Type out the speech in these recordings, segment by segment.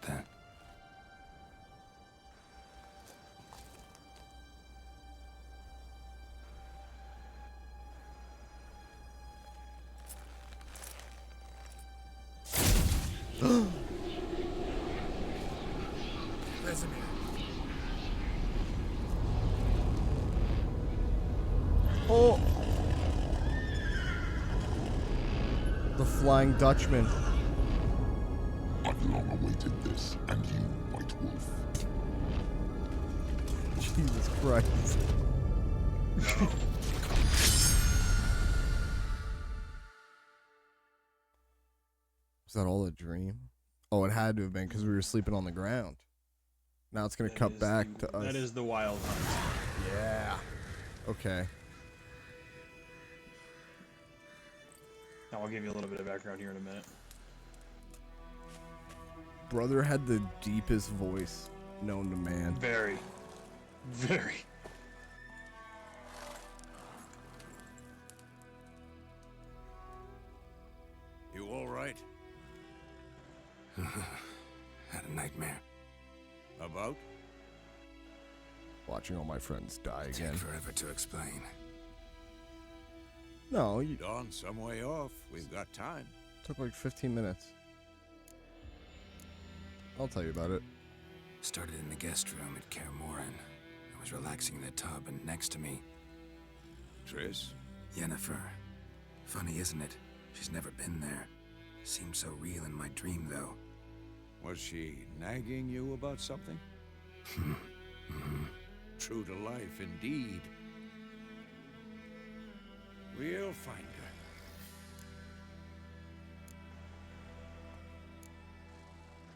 that. Oh! The Flying Dutchman. I've long awaited this, and you, White Wolf. Jesus Christ. Was that all a dream? Oh, it had to have been because we were sleeping on the ground. Now it's going to cut back to us. That is the Wild Hunt. Yeah. Okay. Now I'll give you a little bit of background here in a minute. Brother had the deepest voice known to man. Very. Very. You all right? Had a nightmare. About? Watching all my friends die again. Take forever to explain. No, you Dawn, some way off. We've got time. took like 15 minutes. I'll tell you about it. Started in the guest room at Kaer Morhen. I was relaxing in the tub, and next to me, Triss? Yennefer. Funny, isn't it? She's never been there. Seemed so real in my dream, though. Was she nagging you about something? True to life, indeed. We'll find her.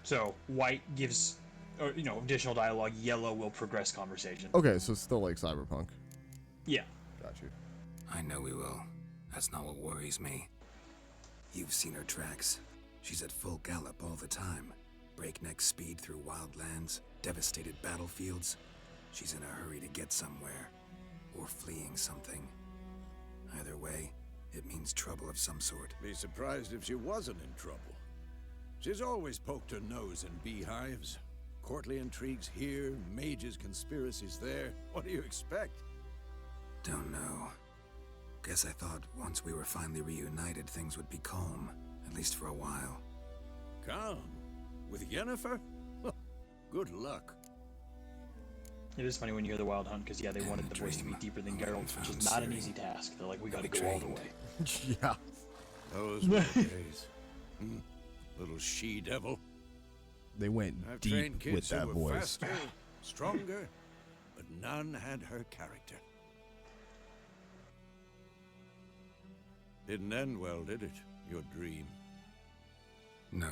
So, white gives, additional dialogue. Yellow will progress conversation. Okay, so it's still like Cyberpunk. Yeah. Got you. I know we will. That's not what worries me. You've seen her tracks. She's at full gallop all the time. Breakneck speed through wildlands, devastated battlefields. She's in a hurry to get somewhere. Or fleeing something. Either way, it means trouble of some sort. Be surprised if she wasn't in trouble. She's always poked her nose in beehives. Courtly intrigues here, mages' conspiracies there. What do you expect? Don't know. Guess I thought once we were finally reunited, things would be calm. At least for a while. Calm? With Yennefer? Good luck. It is funny when you hear the Wild Hunt, because, yeah, they wanted the voice to be deeper than Geralt, which is not an easy task. They're like, we gotta go all the way. Yeah. Those were the days. Little she-devil. They went I've deep trained kids with that who were voice. faster, stronger, but none had her character. Didn't end well, did it? Your dream. No.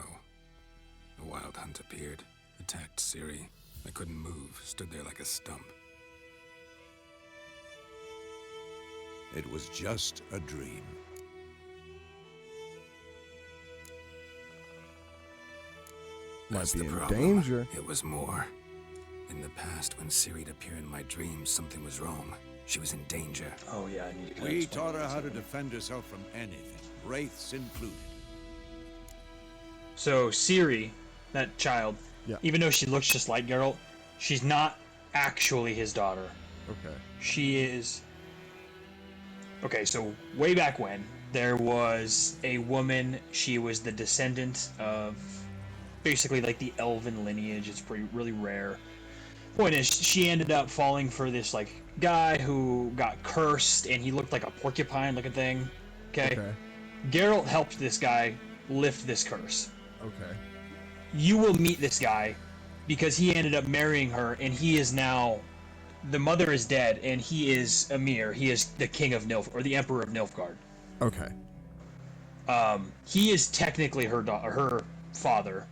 The Wild Hunt appeared, attacked Ciri. I couldn't move, stood there like a stump. It was just a dream. Might That's be the in problem. danger. It was more. In the past, when Ciri'd appear in my dreams, something was wrong. She was in danger. Oh, yeah, I need to kinda We explain taught her this how a to bit. defend herself from anything, wraiths included. So, Ciri, that child, Yeah. even though she looks just like Geralt, she's not actually his daughter. Okay. She is... Okay, so way back when, there was a woman, she was the descendant of basically like the elven lineage. It's really rare. Point is, she ended up falling for this like guy who got cursed, and he looked like a porcupine looking thing. Okay? Geralt helped this guy lift this curse. Okay. You will meet this guy because he ended up marrying her, and he is now... The mother is dead, and he is Emir. He is the king of Nilfgaard, or the emperor of Nilfgaard. Okay. He is technically her father,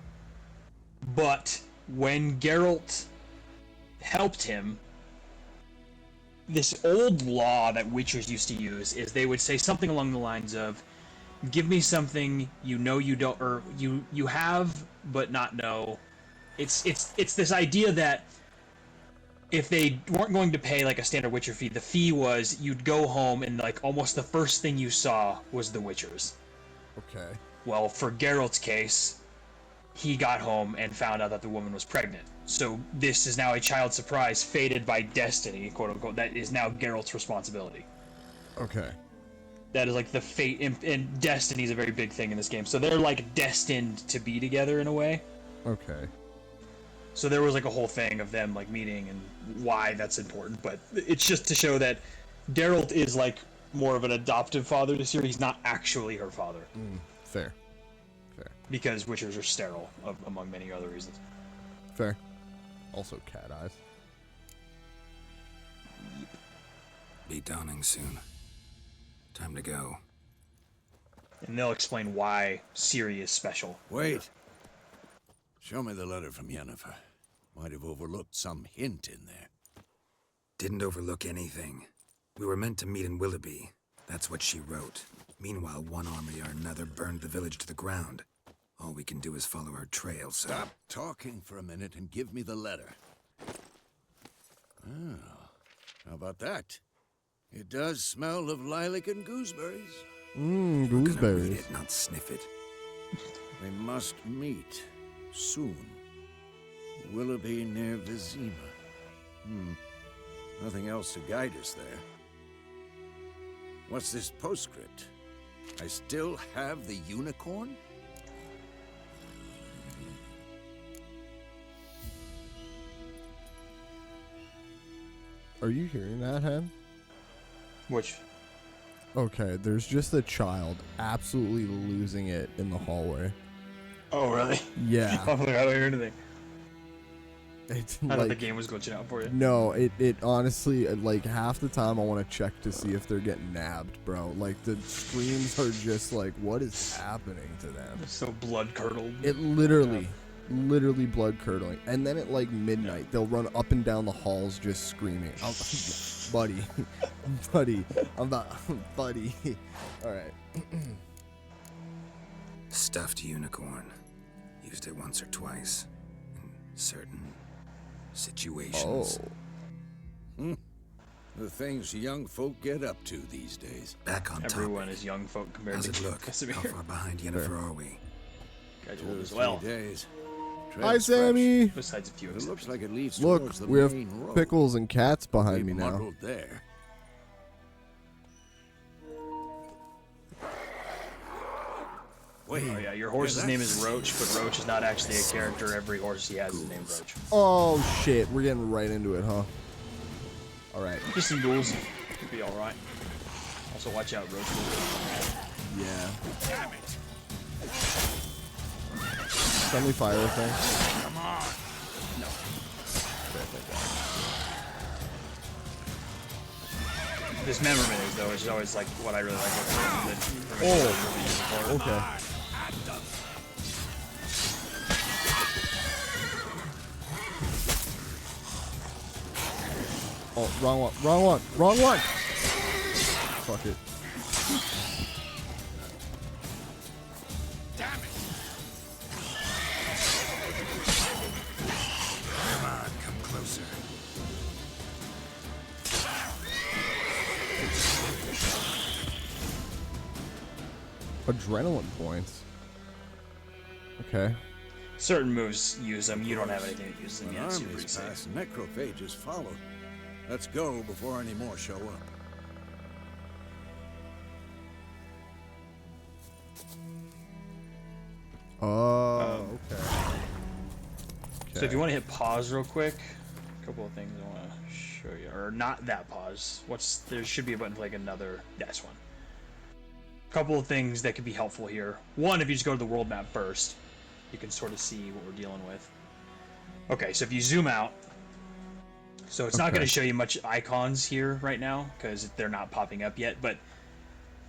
but when Geralt helped him, this old law that witchers used to use is they would say something along the lines of, "Give me something you know you don't, or you have but not know." It's this idea that if they weren't going to pay like a standard Witcher fee, the fee was you'd go home and like almost the first thing you saw was the Witchers. Okay. Well, for Geralt's case, he got home and found out that the woman was pregnant. So this is now a child surprise fated by destiny, quote unquote, that is now Geralt's responsibility. Okay. That is like the fate, and destiny is a very big thing in this game. So they're like destined to be together in a way. Okay. So there was like a whole thing of them like meeting and why that's important. But it's just to show that Geralt is like more of an adoptive father this year. He's not actually her father. Fair. Fair. Because witchers are sterile, among many other reasons. Fair. Also cat eyes. Be dawning soon. Time to go. And they'll explain why Ciri is special. Wait. Show me the letter from Yennefer. Might have overlooked some hint in there. Didn't overlook anything. We were meant to meet in Willoughby. That's what she wrote. Meanwhile, one army or another burned the village to the ground. All we can do is follow her trail, so... Stop talking for a minute and give me the letter. Oh, how about that? It does smell of lilac and gooseberries. Gonna read Gooseberries. it, not sniff it. They must meet soon. Willoughby near Vizima. Nothing else to guide us there. What's this postscript? I still have the unicorn? Are you hearing that, Hen? Which, Okay, there's just a child absolutely losing it in the hallway. oh really? Yeah. I don't hear anything. It's I thought the like, game was glitching out for you. no, it honestly, like, half the time I want to check to see if they're getting nabbed, bro. Like, the screams are just like, what is happening to them? It's so blood curdled. It literally blood curdling. And then at like midnight, they'll run up and down the halls just screaming. Buddy, buddy, I'm not, buddy. All right. Stuffed unicorn. Used it once or twice. In certain situations. Oh. The things young folk get up to these days. Back on Everyone topic. is young folk compared How's to it look? Casimir. How far behind Yennefer are we? Guys 2 old or as 3 well. days. Hi, Trail's Sammy. Besides a few fresh. It looks exceptions. like it leads Look, towards the we have main road. pickles and cats behind We me now. muddled there. Wait. Oh yeah, your horse's name is Roach, but Roach is not actually a character. Every horse he has is named Roach. Oh shit, we're getting right into it, huh? All right. Just some ghouls. Could be alright. Also watch out, Roach. Yeah. Damn it. Friendly fire thing. Come on. No. This memorment is though, which is always like what I really like. Oh. Okay. Oh, wrong one. Wrong one. Wrong one. Fuck it. Damn it. Come on, come closer. Adrenaline points. Okay. Certain moves use them. You don't have anything that uses them An yet, so you're army's pretty safe. past, necrophages follow. Let's go before any more show up. Oh, okay. So if you want to hit pause real quick, a couple of things I want to show you, or not that pause. There should be a button for like another. That's one. A couple of things that could be helpful here. One, if you just go to the world map first, you can sort of see what we're dealing with. Okay, so if you zoom out, so it's not Okay. going to show you much icons here right now because they're not popping up yet, but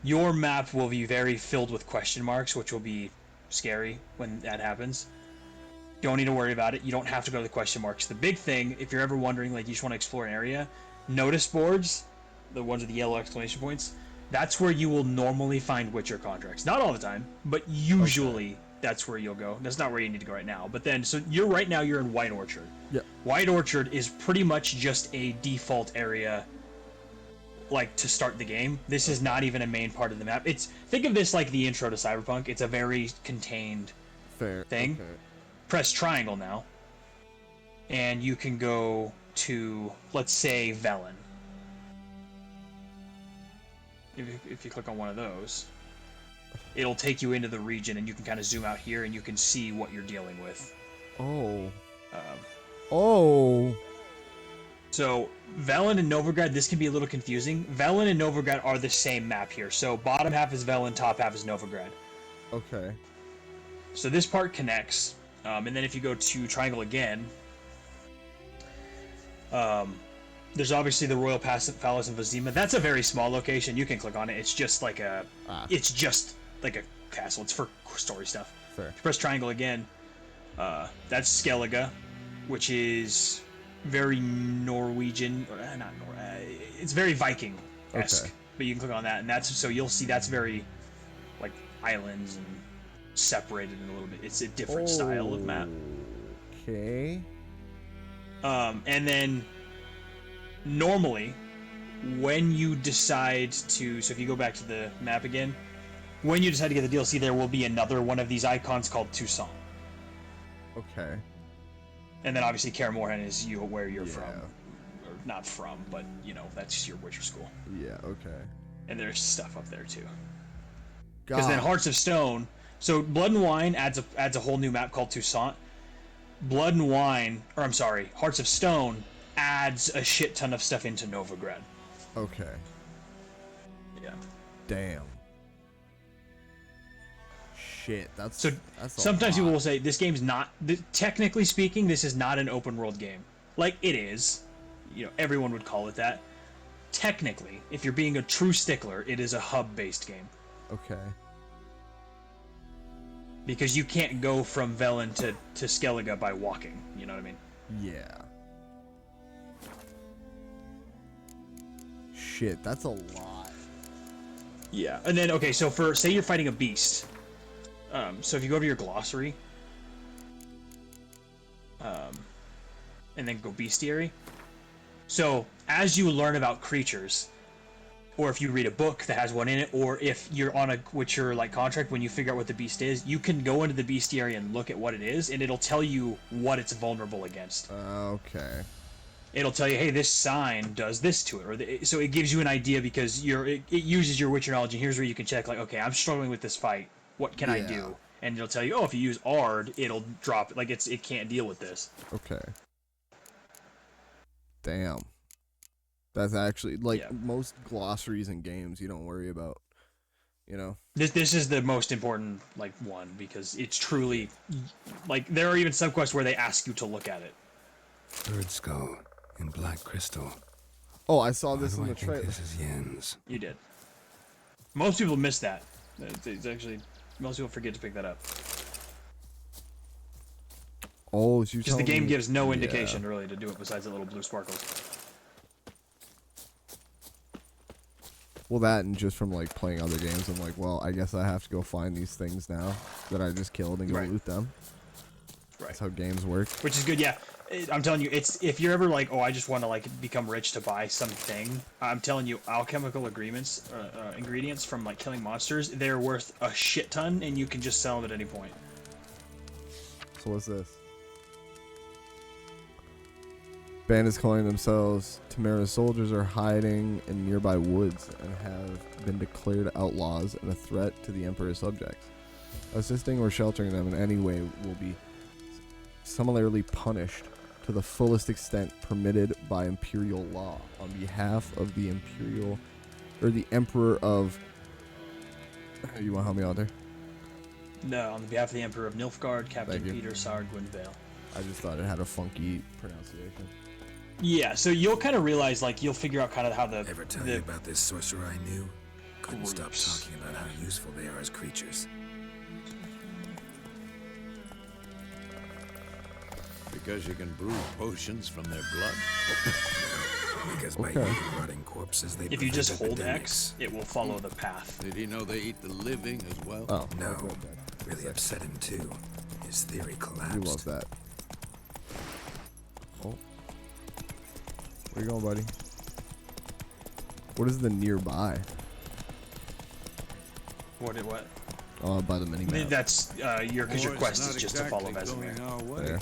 your map will be very filled with question marks, which will be scary when that happens. Don't need to worry about it. You don't have to go to the question marks. The big thing, if you're ever wondering, like you just want to explore an area, notice boards, the ones with the yellow exclamation points, that's where you will normally find Witcher contracts. Not all the time, but usually that's where you'll go. That's not where you need to go right now. But then, so you're right now, you're in White Orchard. Yep. White Orchard is pretty much just a default area, like, to start the game. This is not even a main part of the map. Think of this like the intro to Cyberpunk. It's a very contained Fair. thing. Okay. press triangle now, and you can go to, let's say, Velen. If you click on one of those, it'll take you into the region, and you can kind of zoom out here, and you can see what you're dealing with. Oh. Um, Oh. So Velen and Novigrad, this can be a little confusing. Velen and Novigrad are the same map here. So bottom half is Velen, top half is Novigrad. Okay. So this part connects, and then if you go to Triangle again, there's obviously the Royal Palace of Vizima. That's a very small location. You can click on it. It's just like a, it's just like a castle. It's for story stuff. Fair. If you press Triangle again, that's Skellige, which is very Norwegian, or it's very Viking-esque. Okay. But you can click on that, and that's, so you'll see that's very like islands and separated in a little bit. It's a different style of map. Okay. And then normally when you decide to, so if you go back to the map again, when you decide to get the DLC, there will be another one of these icons called Toussaint. Okay. And then obviously Kaer Morhen is where you're from. Yeah. Or not from, but you know, that's your Witcher school. Yeah, okay. And there's stuff up there too. God. Because then Hearts of Stone, so Blood and Wine adds a whole new map called Toussaint. Blood and Wine, or I'm sorry, Hearts of Stone adds a shit ton of stuff into Novigrad. Okay. Yeah. Damn. Shit, that's So a sometimes people lot. will say this game's not, technically speaking, this is not an open world game. Like it is, you know, everyone would call it that. Technically, if you're being a true stickler, it is a hub-based game Okay. because you can't go from Velen to Skellige by walking. You know what I mean? Yeah. Shit, that's a lot. Yeah. And then okay, so for say you're fighting a beast. So if you go to your glossary, and then go bestiary. So as you learn about creatures, or if you read a book that has one in it, or if you're on a Witcher like contract, when you figure out what the beast is, you can go into the bestiary and look at what it is, and it'll tell you what it's vulnerable against. Okay. It'll tell you, hey, this sign does this to it, or so it gives you an idea because it uses your Witcher knowledge, and here's where you can check, like, okay, I'm struggling with this fight. What can I Yeah. do? And it'll tell you, oh, if you use Ard, it'll drop it. Like it can't deal with this. Okay. Damn. That's actually like Yeah. most glossaries in games you don't worry about. You know? This is the most important like one because it's truly like there are even subquests where they ask you to look at it. Bird skull and black crystal. Oh, I saw Why this do in I the think trailer. this is Yen's? You did. Most people miss that. It's actually most people forget to pick that up Oh, so you're because the telling game me- gives no yeah. indication really to do it besides the little blue sparkles. Well, that and just from like playing other games, I'm like, well, I guess I have to go find these things now that I just killed and go Right. loot them. Right. That's how games work. Which is good, yeah. I'm telling you, it's if you're ever like, oh, I just want to like become rich to buy something. I'm telling you, alchemical ingredients from like killing monsters, they're worth a shit ton, and you can just sell them at any point. So what's this? Bandits calling themselves Tamara's soldiers are hiding in nearby woods and have been declared outlaws and a threat to the Emperor's subjects. Assisting or sheltering them in any way will be similarly punished to the fullest extent permitted by imperial law on behalf of the imperial or the Emperor of. You want to help me out there? No, on behalf of the Emperor of Nilfgaard, Captain Thank you. Peter Saar Gwynvale. I just thought it had a funky pronunciation. Yeah, so you'll kind of realize, like, you'll figure out kind of how the Ever tell you about this sorcerer I knew? Couldn't stop Groups. talking about how useful they are as creatures. Because you can brew potions from their blood? Because by Okay. eating rotting corpses, they if you just prevent hold epidemics. X, it will follow the path. Did he know they eat the living as well? Oh, No, okay. really upset him too. His theory He collapsed. loves that. Oh. Where you going, buddy? What is the nearby? What? By the mini map. That's because your War's quest is not just to follow exactly Vesemir. going our way. There.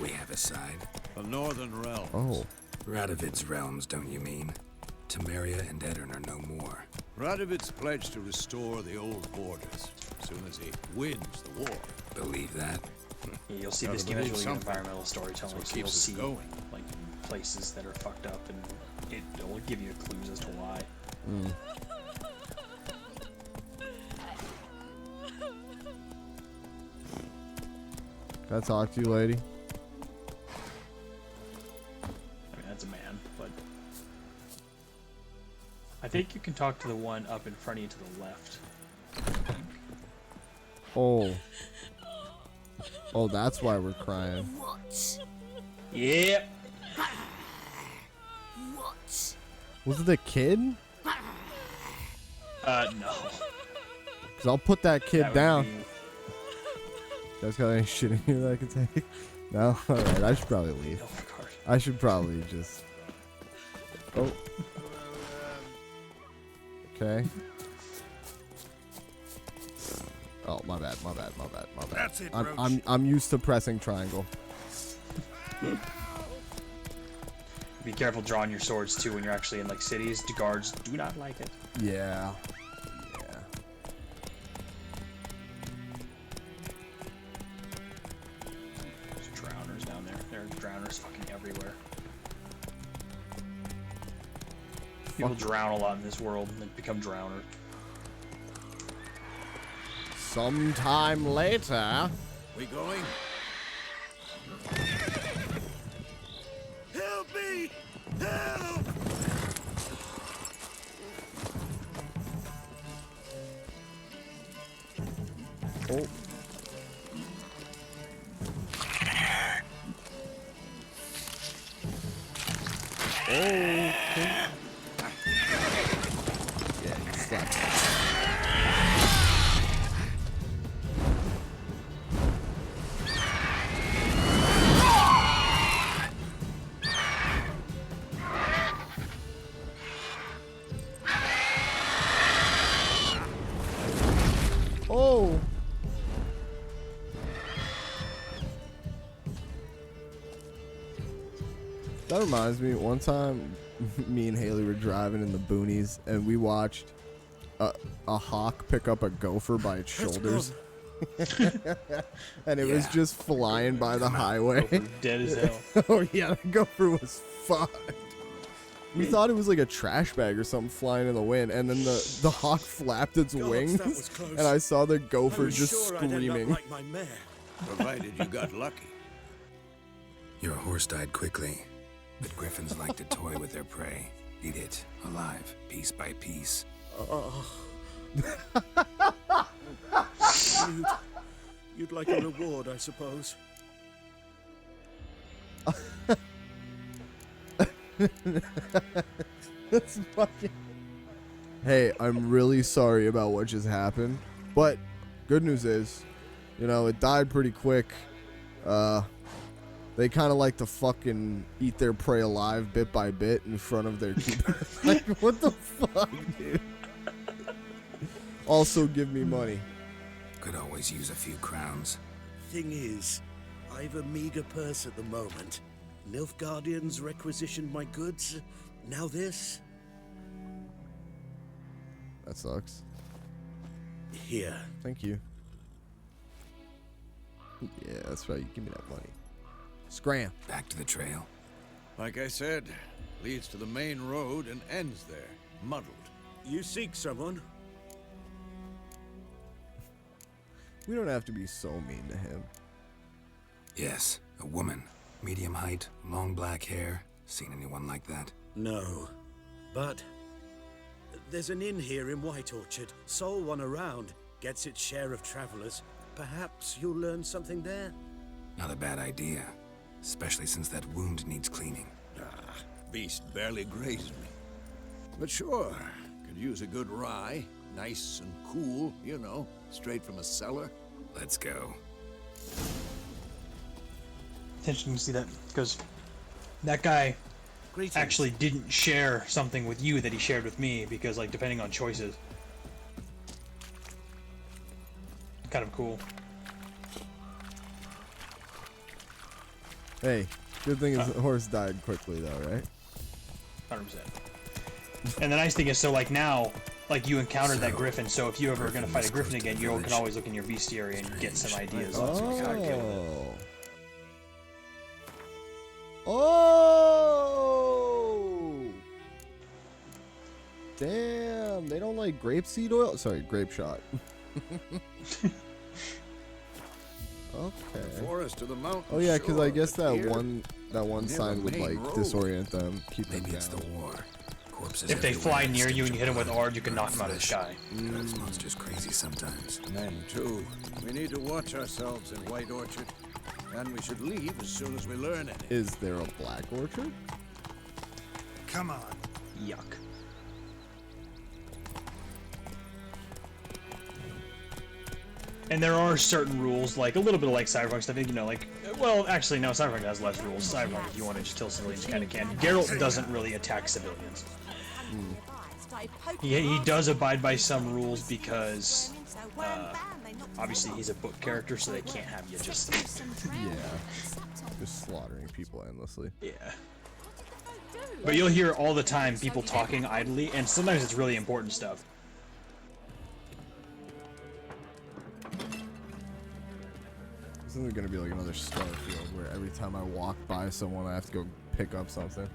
We have a side. The Northern Realms. Oh. Radovid's realms, don't you mean? Temeria and Edirn are no more. Radovid's pledged to restore the old borders as soon as he wins the war. Believe that? Yeah, you'll see Gotta this game has believe really good something. environmental storytelling. That's what So you'll keeps us see going. like places that are fucked up, and it'll give you clues as to why. Can I talk to you, lady? I mean, that's a man, but I think you can talk to the one up in front of you to the left. Oh. Oh, that's why we're crying. Yep. Was it the kid? No. Because I'll put that kid That would down. be- You guys got any shit in here that I can take? No? Alright, I should probably leave. Oh my god. I should probably just... Oh. Okay. Oh, my bad. That's it, I'm used to pressing triangle. Be careful drawing your swords too when you're actually in like cities. The guards do not like it. Yeah. There's drowners down there. There are drowners fucking everywhere. People drown a lot in this world and then become drowners. Sometime later. We going? Help me! Help! Oh. Okay. Yeah, you slapped me. Oh. That reminds me, one time me and Haley were driving in the boonies and we watched a hawk pick up a gopher by its shoulders. And it was just flying by the highway. Dead as hell. Oh yeah, the gopher was fucked. We thought it was like a trash bag or something flying in the wind, and then the hawk flapped its wings, that was close. and I saw the gopher I was just sure I'd end up screaming. like my mare. Provided you got lucky. Your horse died quickly, but griffins like to toy with their prey. Eat it, alive, piece by piece. You'd like a reward, I suppose. That's fucking... Hey, I'm really sorry about what just happened, but good news is, you know, it died pretty quick. They kind of like to fucking eat their prey alive bit by bit in front of their keepers. Like, what the fuck, dude? Also, give me money. Could always use a few crowns. Thing is, I've a meager purse at the moment. Nilfgaardians requisitioned my goods. Now this. That sucks. Here. Thank you. Yeah, that's right. You give me that money. Scram. Back to the trail. Like I said, leads to the main road and ends there, muddled. You seek someone? We don't have to be so mean to him. Yes, a woman. Medium height, long black hair. Seen anyone like that? No. But there's an inn here in White Orchard. Sole one around. Gets its share of travelers. Perhaps you'll learn something there? Not a bad idea. Especially since that wound needs cleaning. Beast barely grazed me. But sure, could use a good rye. Nice and cool, you know, straight from a cellar. Let's go. It's interesting to see that because that guy Greetings. actually didn't share something with you that he shared with me because, like, depending on choices. kind of cool. Hey, good thing his horse died quickly though, right? 100%. And the nice thing is, so like now, like you encountered that So, griffin, so if you ever are gonna fight a Griffin's griffin close to again, the you can village. always look in your bestiary and get some Strange. ideas. Oh. on how to kill it. Oh! Damn, they don't like grapeseed oil? Sorry, grape shot. Okay. Forest to the mountain. Oh yeah, because I sure, guess but that here, one near sign the would main like road. disorient them, keep them Maybe it's the down. war. Corpses If they everywhere fly and near you and stench you hit them with of ard, you can blood, knock them out of the flesh. sky. Drives monsters crazy sometimes. Men too. We need to watch ourselves in White Orchard, and we should leave as soon as we learn anything. Is there a black orchard? Come on. Yuck. And there are certain rules, like a little bit like Cyberpunk stuff, you know, like, well, actually, no, Cyberpunk has less rules. Cyberpunk, if you want to just kill civilians, you kind of can. Geralt doesn't really attack civilians. He does abide by some rules because, obviously, he's a book character, so they can't have you just, Yeah. Just slaughtering people endlessly. yeah. But you'll hear all the time people talking idly, and sometimes it's really important stuff. This isn't gonna be like another Starfield where every time I walk by someone I have to go pick up something.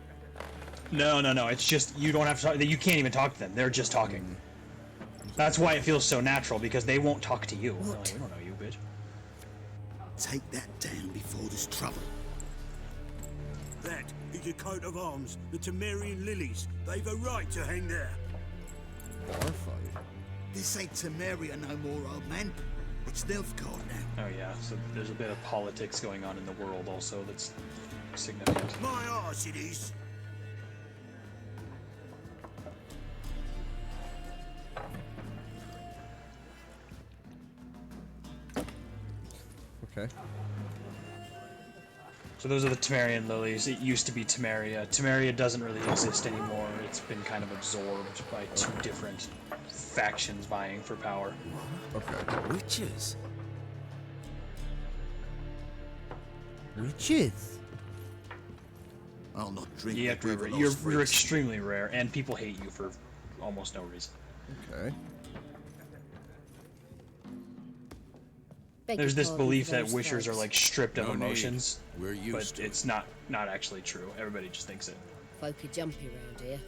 No, it's just, you don't have to talk, you can't even talk to them, they're just talking. That's why it feels so natural, because they won't talk to you. They're like, we don't know you, bitch. Take that down before there's trouble. That is a coat of arms, the Temerian lilies. They've a right to hang there. Bar fight. This ain't Temeria no more, old man. It's Nilfgaard now. Oh yeah, so there's a bit of politics going on in the world also that's significant. My arse it is. Okay. So those are the Temerian lilies. It used to be Temeria. Temeria doesn't really exist anymore. It's been kind of absorbed by two different factions vying for power. Okay. Witches. Witches. I'll not drink. You have to remember, you're extremely rare, and people hate you for almost no reason. Okay. There's this belief that wishers are like stripped of No need. emotions, We're used but to it. it's not actually true. Everybody just thinks it. Folk are jumpy round here.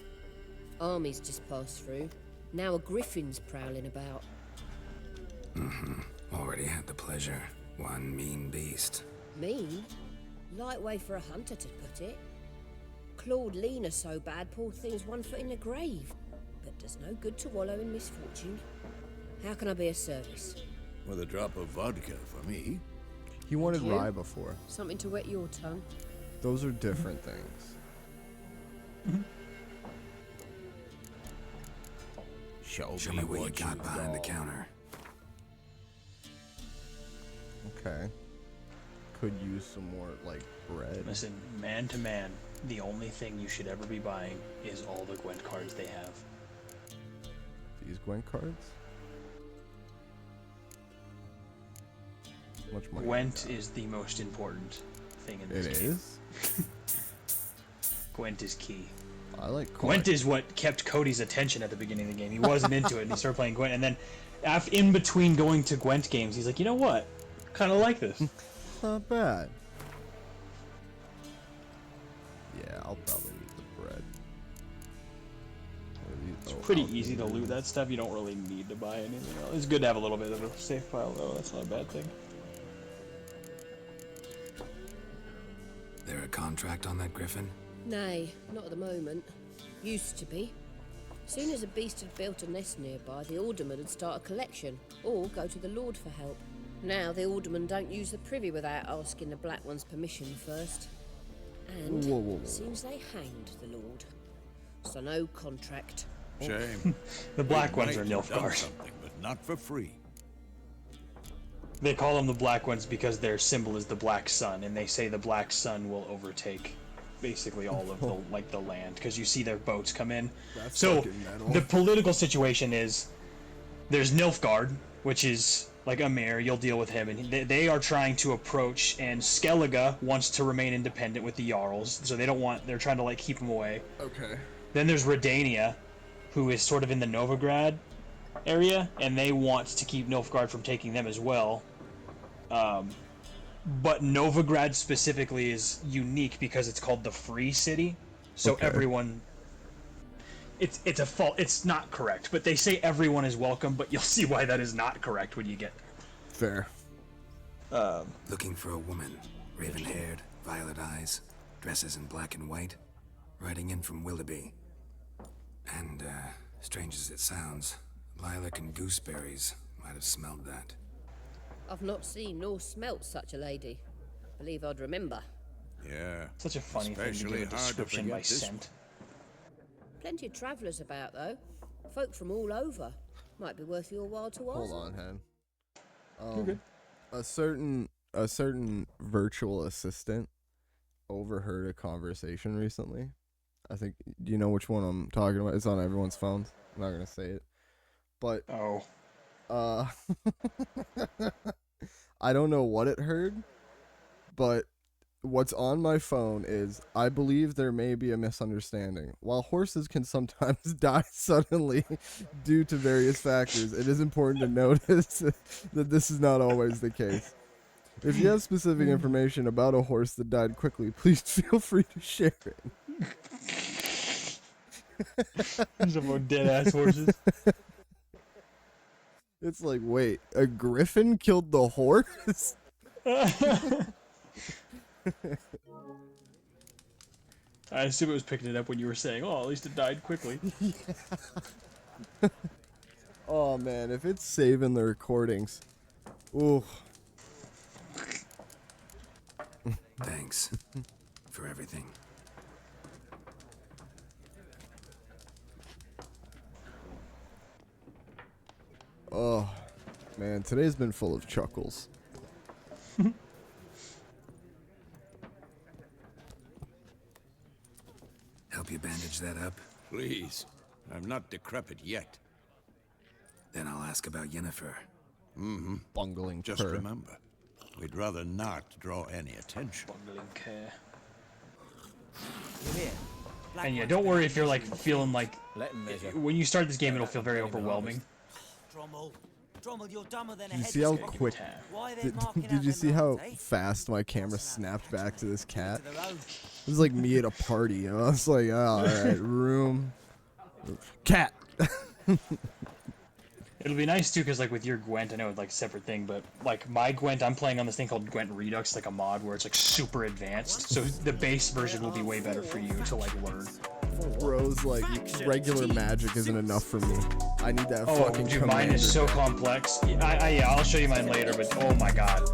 Armies just passed through. Now a griffin's prowling about. Already had the pleasure. One mean beast. Mean? Light way for a hunter to put it. Clawed Lena so bad, poor thing's 1 foot in the grave. But does no good to wallow in misfortune. How can I be of service? With a drop of vodka for me. He wanted You? rye before. Something to wet your tongue? Those are different things. Show Show me what you what got you've behind the got. counter. Okay. Could use some more like bread. Listen, man to man, the only thing you should ever be buying is all the Gwent cards they have. These Gwent cards. How much money? Gwent is the most important thing in this It game. is. Gwent is key. I like Gwent is what kept Cody's attention at the beginning of the game. He wasn't into it, and he started playing Gwent, and then in between going to Gwent games, he's like, you know what? Kind of like this. not bad. Yeah, I'll probably need the bread. It's pretty easy to loot that stuff. You don't really need to buy anything else. It's good to have a little bit of a safe pile, though. That's not a bad thing. There a contract on that griffin? Nay, not at the moment. Used to be. Soon as a beast had built a nest nearby, the alderman would start a collection, or go to the Lord for help. Now the alderman don't use the privy without asking the Black One's permission first. And Whoa, whoa, whoa. seems they hanged the Lord. So no contract. Shame. The Black We Ones are might have done Nilfgaard. something, but not for free. They call them the Black Ones because their symbol is the Black Sun, and they say the Black Sun will overtake basically all of the land, because you see their boats come in. That's So fucking metal. the political situation is there's Nilfgaard, which is like a mayor. You'll deal with him, and they are trying to approach. And Skellige wants to remain independent with the Jarls, so they're trying to like keep him away. Okay. Then there's Redania, who is sort of in the Novigrad area, and they want to keep Nilfgaard from taking them as well. But Novigrad specifically is unique because it's called the Free City, so everyone. It's a fault. It's not correct, but they say everyone is welcome. But you'll see why that is not correct when you get Fair. Looking for a woman, raven-haired, violet eyes, dresses in black and white, riding in from Willoughby. And, strange as it sounds, lilac and gooseberries might have smelled that. I've not seen nor smelt such a lady. Believe I'd remember. Yeah. such a funny thing to do Especially a hard to description by forget this scent. Plenty of travellers about, though. Folk from all over. Might be worth your while to ask. Hold on, Hen. A certain virtual assistant overheard a conversation recently. I think, do you know which one I'm talking about? It's on everyone's phones. I'm not gonna say it, but I don't know what it heard, but what's on my phone is, I believe there may be a misunderstanding. While horses can sometimes die suddenly due to various factors, it is important to notice that this is not always the case. If you have specific information about a horse that died quickly, please feel free to share it. Some more dead-ass horses. It's like, wait, a griffin killed the horse? I assume it was picking it up when you were saying, "Oh, at least it died quickly." Oh man, if it's saving the recordings. Ooh. Thanks for everything. Oh, man, today's been full of chuckles. Help you bandage that up? Please. I'm not decrepit yet. Then I'll ask about Yennefer. Bungling Just cur. remember, we'd rather not draw any attention. Bungling care. And yeah, don't worry if you're like feeling like when you start this game, it'll feel very overwhelming. Drommel, you're dumber than a Did you head see how scratch. quick? Why are they marking Did out you their see how lines, eh? fast my camera snapped back to this cat? To the road. It was like me at a party. You know? I was like, oh, all right, room, cat. It'll be nice too, because like with your Gwent, I know it's like a separate thing, but like my Gwent, I'm playing on this thing called Gwent Redux, like a mod where it's like super advanced. So the base version will be way better for you to like learn. Bro's like, regular magic isn't enough for me. I need that Oh, fucking dude, commander. mine is so complex. Yeah, I'll show you mine later, but oh my god.